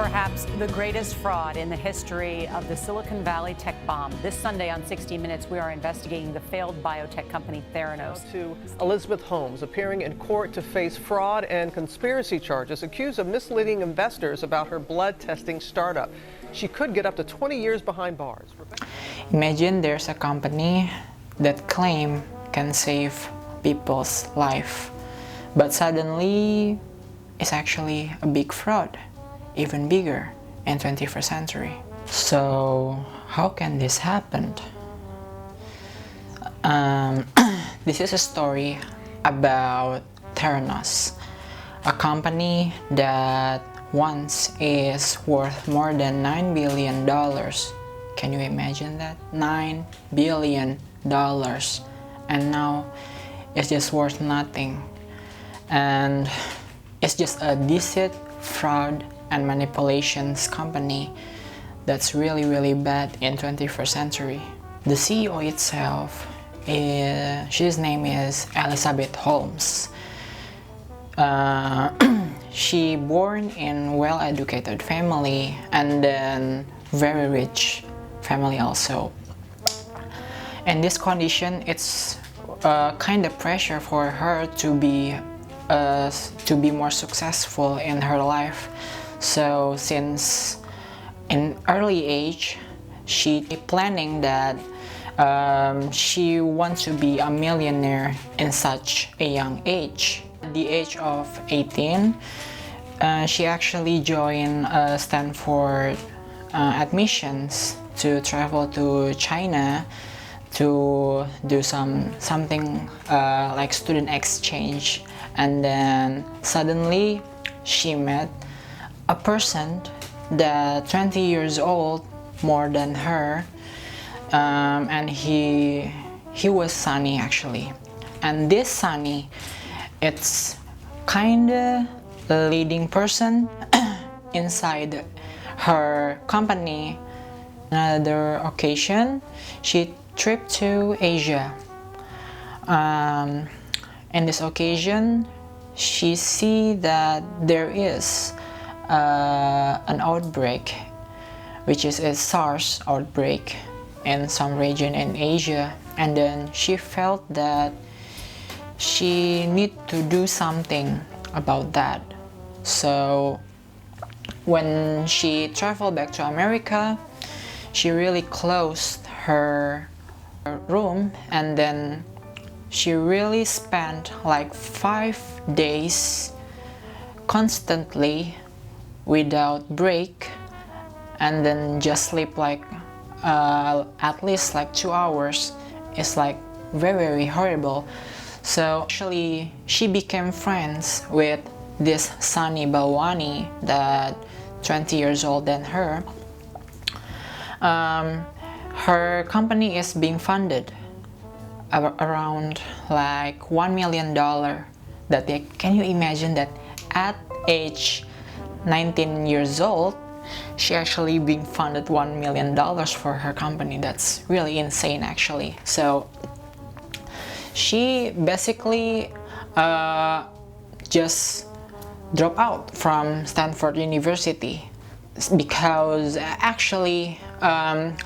perhaps the greatest fraud in the history of the Silicon Valley tech bomb. This Sunday on 60 Minutes, we are investigating the failed biotech company THERANOS. To Elizabeth Holmes, appearing in court to face fraud and conspiracy charges, accused of misleading investors about her blood testing startup. She could get up to 20 years behind bars. Imagine there's a company that claim can save people's life, but suddenly it's actually a big fraud, even bigger in 21st century. So how can this happen? This is a story about THERANOS, a company that once is worth more than $9 billion. Can you imagine that? $9 billion. And now it's just worth nothing. And it's just a deceit, fraud, and manipulations company that's really bad in 21st century. The CEO itself, his name is Elizabeth Holmes. She born in well-educated family and then very rich family also. In this condition, it's kind of pressure for her to be more successful in her life. So since in early age, she planning that she wants to be a millionaire in such a young age. At the age of 18, she actually joined Stanford admissions to travel to China to do something like student exchange. And then suddenly she met a person that 20 years old more than her, and he was Sunny actually. And this Sunny, it's kinda leading person inside her company. Another occasion, she tripped to Asia. In this occasion, she see that there is an outbreak, which is a SARS outbreak in some region in Asia, and then she felt that she need to do something about that. So when she traveled back to America, she really closed her room, and then she really spent like 5 days constantly without break, and then just sleep like at least like 2 hours. It's like very horrible. So actually she became friends with this Sunny Balwani that 20 years old than her. Her company is being funded around like $1 million. Can you imagine that at age 19 years old, she actually being funded $1 million for her company? That's really insane actually. So she basically just dropped out from Stanford University because actually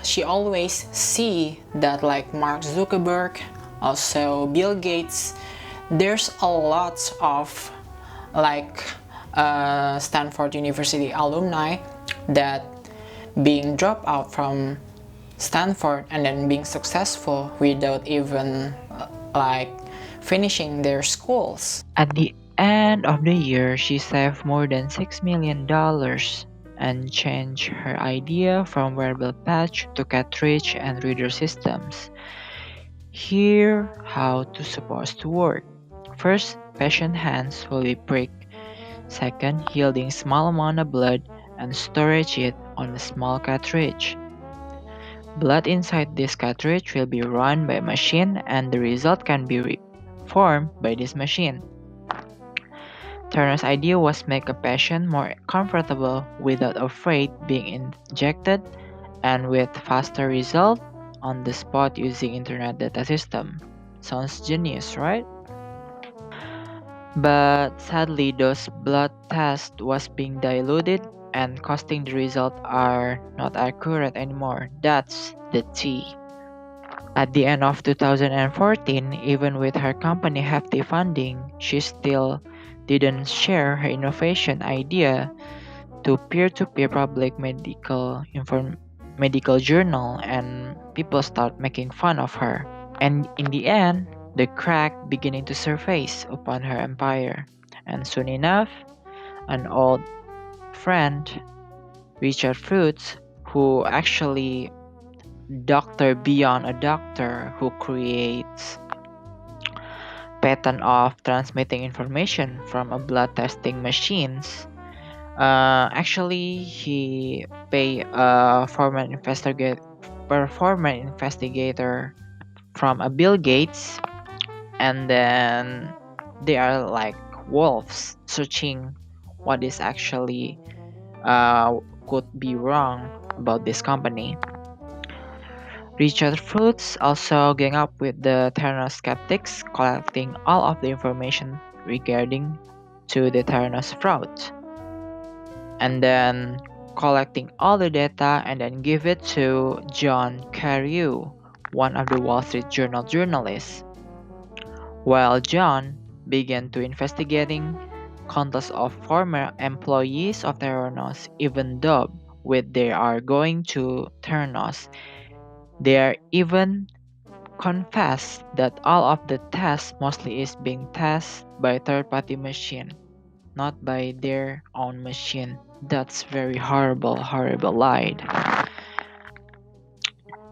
she always see that like Mark Zuckerberg, also Bill Gates, there's a lot of like Stanford University alumni that being dropped out from Stanford and then being successful without even like finishing their schools. At the end of the year, she saved more than $6 million and changed her idea from wearable patch to cartridge and reader systems. Here, how to supposed to work. First, patient hands will be pricked. Second, yielding small amount of blood and storage it on a small cartridge. Blood inside this cartridge will be run by a machine, and the result can be reformed by this machine. Turner's idea was make a patient more comfortable without afraid being injected and with faster result on the spot using internet data system. Sounds genius, right? But sadly, those blood tests was being diluted and costing the result are not accurate anymore. That's the T. At the end of 2014, even with her company hefty funding, she still didn't share her innovation idea to peer-to-peer public medical journal, and people start making fun of her. And in the end, the crack beginning to surface upon her empire. And soon enough, an old friend, Richard Fruits, who actually doctor beyond a doctor, who creates pattern of transmitting information from a blood testing machines. Actually, he pay a former investigator from a Bill Gates, and then they are like wolves searching what is actually could be wrong about this company. Richard Fruits also gang up with the THERANOS skeptics, collecting all of the information regarding to the THERANOS fraud, and then collecting all the data and then give it to John Carreyrou, one of the Wall Street Journal journalists. While John began to investigating, countless of former employees of Theranos, even though with they are going to Theranos, they are even confessed that all of the tests mostly is being tested by third-party machine, not by their own machine. That's very horrible, horrible lie.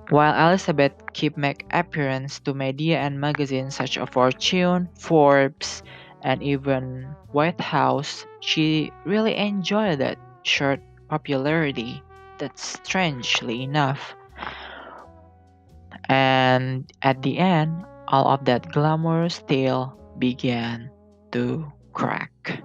While Elizabeth keep make appearance to media and magazines such as Fortune, Forbes, and even White House, she really enjoyed that short popularity. That's strangely enough. And at the end, all of that glamorous tale began to crack.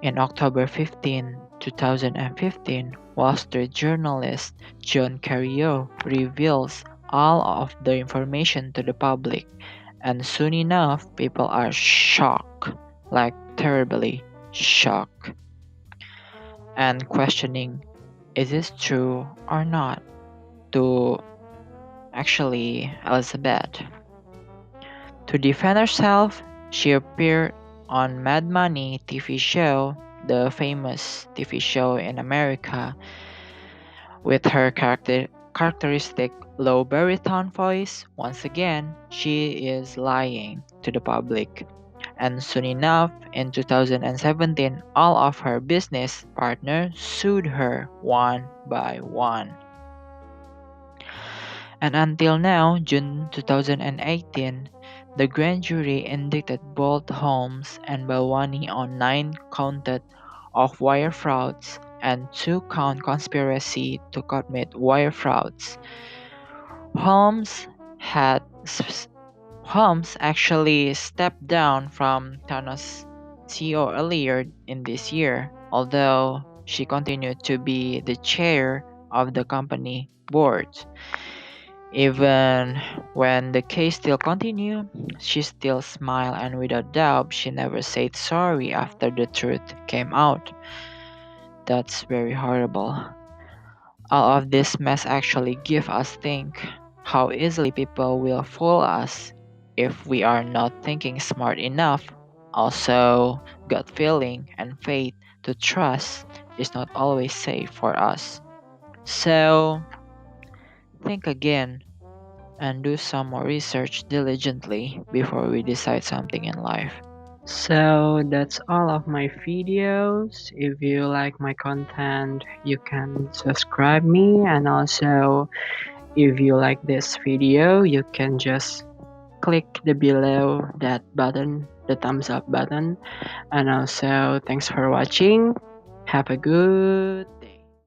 In October 15, 2015, Wall Street journalist John Carreyrou reveals all of the information to the public, and soon enough, people are shocked, like terribly shocked, and questioning, is this true or not? To actually Elizabeth. To defend herself, she appeared on Mad Money TV show, the famous TV show in America, with her characteristic low baritone voice. Once again, she is lying to the public. And soon enough, in 2017, all of her business partners sued her one by one. And until now, June 2018, the grand jury indicted both Holmes and Balwani on 9 counted of wire frauds and 2-count conspiracy to commit wire frauds. Holmes had Holmes actually stepped down from Thanos' CEO earlier in this year, although she continued to be the chair of the company board. Even when the case still continued, she still smiled, and without doubt, she never said sorry after the truth came out. That's very horrible. All of this mess actually give us think how easily people will fool us if we are not thinking smart enough. Also, gut feeling and faith to trust is not always safe for us. So, think again and do some more research diligently before we decide something in life. So that's all of my videos. If you like my content, you can subscribe me, and also if you like this video, you can just click the below that button, the thumbs up button. And also thanks for watching. Have a good